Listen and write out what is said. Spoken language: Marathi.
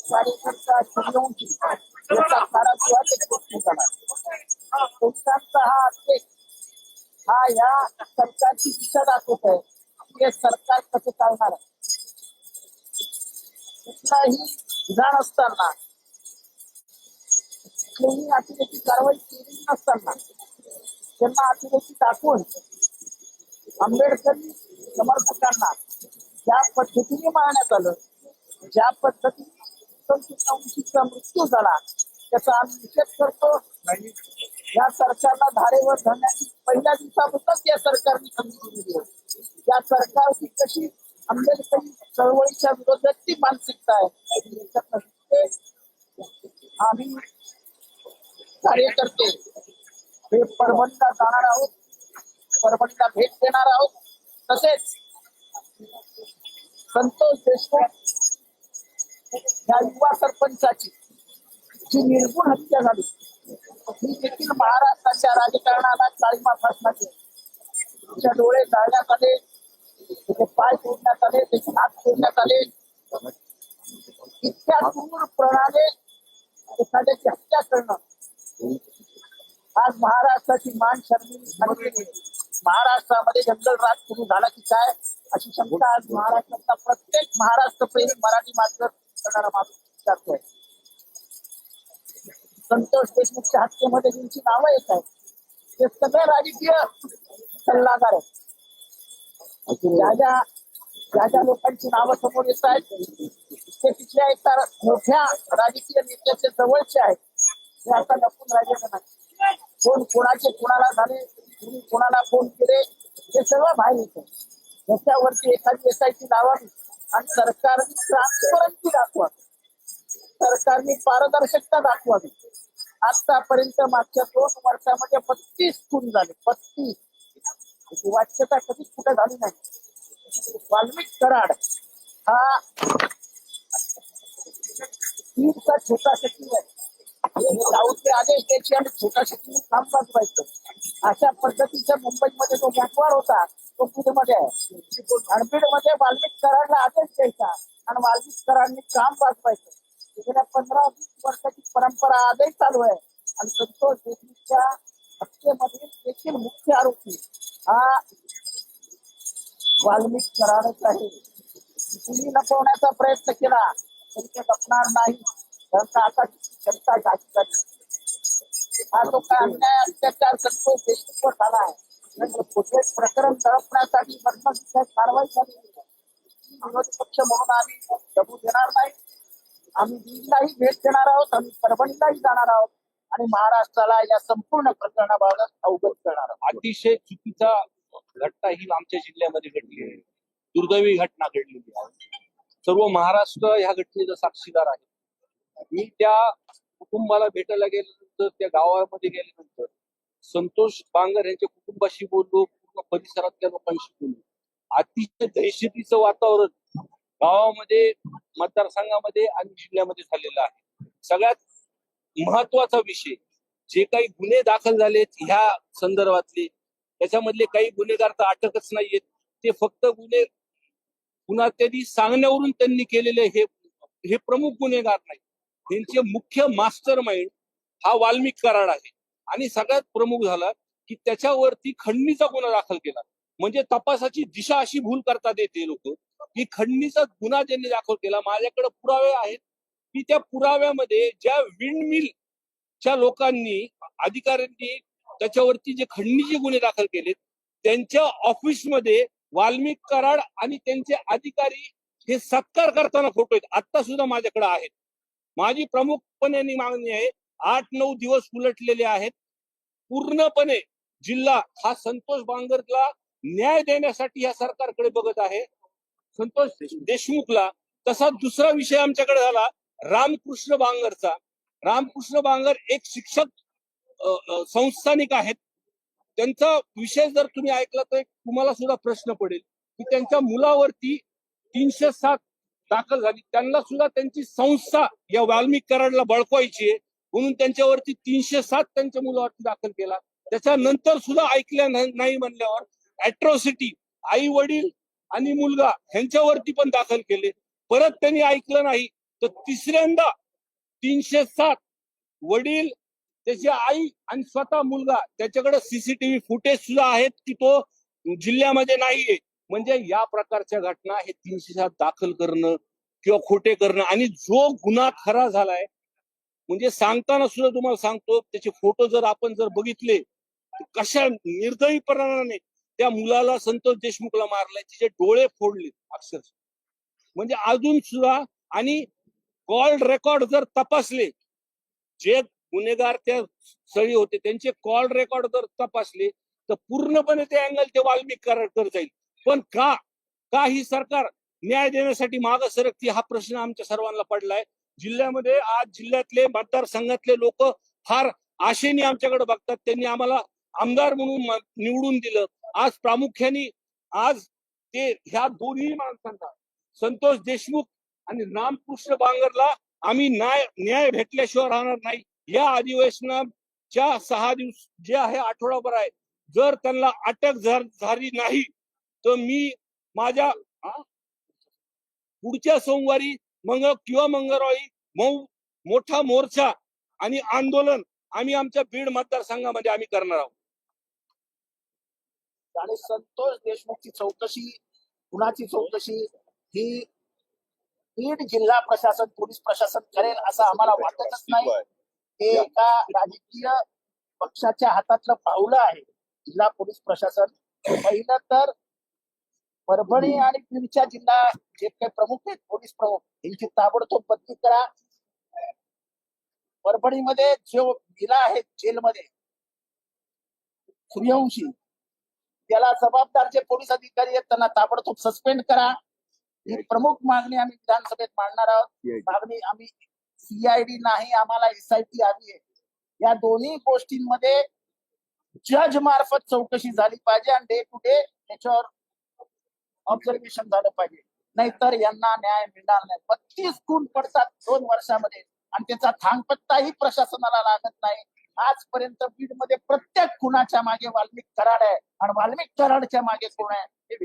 कार्यकर्ता सूर्यवंशी याचा कारागृहात एक मृत्यू झाला. पोलिसांचा हा आदेश हा या सरकारची दिशा दाखवत आहे की हे सरकार कसं चालणार आहे. कुठलाही विधान असताना कुठलीही अतिरेकी कारवाई केली नसताना त्यांना अतिरेकी दाखवून आंबेडकरी समर्थकांना ज्या पद्धतीने मारण्यात आलं, ज्या पद्धतीने सूर्यवंशीचा मृत्यू झाला त्याचा आम्ही निषेध करतो. या सरकारला धारेवर धरण्याची पहिल्या दिवसापासूनच या सरकारने संधी दिली आहे. या सरकारची कशी आंबेडकरी चळवळीच्या विरोधात ती मानसिकता आहे. आम्ही कार्यकर्ते हे परभणीला जाणार आहोत, परभणीला भेट देणार आहोत. तसेच संतोष देशमुख या युवा सरपंचाची जी निर्गुण हत्या झाली ही देखील महाराष्ट्राच्या राजकारणाला काळीमा फासण्यात त्याचे डोळे जाळण्यात आले, त्याचे पाय तोडण्यात आले, त्याचे हात तोडण्यात आले. इतक्या क्रूर प्रणाले एखाद्याची हत्या करणं आज महाराष्ट्राची मान शर्मिंदी झाली. महाराष्ट्रामध्ये जंगल राज सुरू झाला की काय अशी शंका आज महाराष्ट्राचा प्रत्येक महाराष्ट्र प्रेमी मराठी मात्र करणारा माणूस विचारतोय. संतोष देशमुखच्या हत्येमध्ये ज्यांची नावं येत आहेत ते सगळे राजकीय सल्लागार आहेत. ज्या ज्या लोकांची नावं समोर येत आहेत ते तिथल्या एका मोठ्या राजकीय नेत्याचे जवळचे आहेत. ते आता लपून राहिलेले नाही. कोण कोणाचे कोणाला झाले, कोणी कोणाला फोन केले हे सगळं बाहेर येतं. त्याच्यावरती एखादी एसआयटी लावावी आणि सरकारने ट्रान्सपरन्सी दाखवावी, सरकारने पारदर्शकता दाखवावी. आतापर्यंत मागच्या 2 वर्षामध्ये 32 खून झाले. 32 वाच्यता कधीच कुठे झाली नाही. वाल्मिक कराड हा तीरचा छोटा शक्ती आहे. दाऊदचे आदेश द्यायचे आणि छोटा शक्तीने काम वाजवायचं. अशा पद्धतीच्या मुंबईमध्ये जो गॅकवाड होता तो पुण्यामध्ये आहे. अणबीडमध्ये वाल्मिक कराडला आदेश द्यायचा आणि वाल्मिक कराडने काम वाजवायचं. गेल्या 15-20 वर्षाची परंपरा आजही चालू आहे. आणि संतोष देशमुखच्या हत्येमध्ये देखील मुख्य आरोपी हा वाल्मिक कराडच आहे. तुम्ही लपवण्याचा प्रयत्न केला तरी ते लपणार नाही. आता जनता जागी झाली. हा जो काय अन्याय अत्याचार संतोष देशमुखवर झाला आहे कुठे प्रकरण दडपण्यासाठी कारवाई झाली. विरोधी पक्ष म्हणून आम्ही दबू देणार नाही. आम्ही बीडलाही भेट देणार आहोत, आम्ही परभणीलाही जाणार आहोत आणि महाराष्ट्राला या संपूर्ण प्रकरणाबाबत अवगत करणार आहोत. अतिशय चुकीचा घटना ही आमच्या जिल्ह्यामध्ये घडली आहे. दुर्दैवी घटना घडलेली आहे. सर्व महाराष्ट्र ह्या घटनेचा साक्षीदार आहे. मी त्या कुटुंबाला भेटायला गेल्यानंतर, त्या गावामध्ये गेल्यानंतर संतोष बांगर यांच्या कुटुंबाशी बोललो, पूर्ण परिसरातल्या लोकांशी बोललो. अतिशय दहशतीचं वातावरण गावामध्ये, मतदारसंघामध्ये आणि जिल्ह्यामध्ये झालेलं आहे. सगळ्यात महत्वाचा विषय, जे काही गुन्हे दाखल झालेत ह्या संदर्भातले, त्याच्यामधले काही गुन्हेगार तर अटकच नाहीयेत. ते फक्त गुन्हा त्यांनी सांगण्यावरून त्यांनी केलेले हे प्रमुख गुन्हेगार नाही. त्यांचे मुख्य मास्टर माइंड हा वाल्मिक कराड आहे. आणि सगळ्यात प्रमुख झाला की त्याच्यावरती खंडणीचा गुन्हा दाखल केला. म्हणजे तपासाची दिशा अशी भूल करतात येते लोक की खंडणीचा गुन्हा ज्यांनी दाखल केला. माझ्याकडे पुरावे आहेत की त्या पुराव्यामध्ये ज्या विंडमिलच्या लोकांनी, अधिकाऱ्यांनी त्याच्यावरती जे खंडणीचे गुन्हे दाखल केलेत त्यांच्या ऑफिसमध्ये वाल्मिक कराड आणि त्यांचे अधिकारी हे सत्कार करताना फोटो आहेत. आता सुद्धा माझ्याकडे आहेत. माझी प्रमुखपणे मागणी आहे, 8-9 दिवस उलटलेले आहेत. पूर्णपणे जिल्हा हा संतोष बांगरला न्याय देण्यासाठी या सरकारकडे बघत आहे, संतोष देशमुखला. तसा दुसरा विषय आमच्याकडे झाला रामकृष्ण बांगरचा. रामकृष्ण बांगर एक शिक्षक संस्थानिक आहेत. त्यांचा विषय जर तुम्ही ऐकला तर तुम्हाला सुद्धा प्रश्न पडेल की त्यांच्या मुलावरती 307 दाखल झाली. त्यांना सुद्धा त्यांची संस्था या वाल्मिक कराडला बळकवायची आहे म्हणून त्यांच्यावरती 307 त्यांच्या मुलावरती दाखल केला. त्याच्यानंतर सुद्धा ऐकल्या नाही म्हणल्यावर अॅट्रॉसिटी आई वडील आणि मुलगा ह्यांच्यावरती पण दाखल केले. परत त्यांनी ऐकलं नाही तर तिसऱ्यांदा 307 वडील, त्याची आई आणि स्वतः मुलगा, त्याच्याकडे सीसीटीव्ही फुटेज सुद्धा आहेत की तो जिल्ह्यामध्ये नाहीये. म्हणजे या प्रकारच्या घटना हे 307 दाखल करणं किंवा खोटे करणं, आणि जो गुन्हा खरा झालाय म्हणजे सांगताना सुद्धा तुम्हाला सांगतो, त्याचे फोटो जर आपण जर बघितले, कशा निर्दयीपणाने त्या मुलाला, संतोष देशमुखला मारलाय, तिचे डोळे फोडले अक्षरशः. म्हणजे अजून सुद्धा, आणि कॉल रेकॉर्ड जर तपासले, जे गुन्हेगार त्या स्थळी होते त्यांचे कॉल रेकॉर्ड जर तपासले, तर पूर्णपणे ते अँगल ते वाल्मिक करार जाईल. पण का ही सरकार न्याय देण्यासाठी मागे सरकती, हा प्रश्न आमच्या सर्वांना पडलाय. जिल्ह्यामध्ये आज जिल्ह्यातले मतदारसंघातले लोक फार आशेने आमच्याकडे बघतात. त्यांनी आम्हाला आमदार म्हणून निवडून दिलं. आज प्रामुख्याने आज ते ह्या दोन्ही माणसांना, संतोष देशमुख आणि रामकृष्ण बांगरला, आम्ही न्याय भेटल्याशिवाय राहणार नाही. या अधिवेशनाच्या 6 दिवस जे आहे, आठवडाभर आहे, जर त्यांना अटक झाली नाही तर मी माझ्या पुढच्या सोमवारी किंवा मंगळवारी मोठा मोर्चा आणि आंदोलन आम्ही आमच्या बीड मतदारसंघामध्ये आम्ही करणार आहोत. आणि संतोष देशमुखची चौकशी, कुणाची चौकशी ही बीड जिल्हा प्रशासन, पोलीस प्रशासन करेल असं आम्हाला वाटतच नाही. हे एका राजकीय पक्षाच्या हातातलं पावलं आहे. जिल्हा पोलीस प्रशासन पहिलं तर परभणी आणि बीडच्या जिल्हा जे काही प्रमुख आहेत, पोलीस प्रमुख, यांची ताबडतोब बदली करा. परभणीमध्ये जो गेला आहे जेलमध्ये सूर्यवंशी, त्याला जबाबदार जे पोलीस अधिकारी आहेत त्यांना ताबडतोब सस्पेंड करा. ही प्रमुख मागणी आम्ही विधानसभेत मांडणार आहोत. मागणी आम्ही सीआयडी नाही, आम्हाला एसआयटी हवी आहे. या दोन्ही गोष्टींमध्ये जज मार्फत चौकशी झाली पाहिजे आणि डे टू डे त्याच्यावर ऑब्झर्वेशन झालं पाहिजे. नाहीतर यांना न्याय मिळणार नाही. 32 खून पडतात 2 वर्षामध्ये आणि त्याचा थांगपत्ताही प्रशासनाला लागत नाही. आजपर्यंत बीडमध्ये प्रत्येक खुनाच्या मागे वाल्मिक कराड आहे आणि वाल्मिक कराडच्या मागे कोण आहे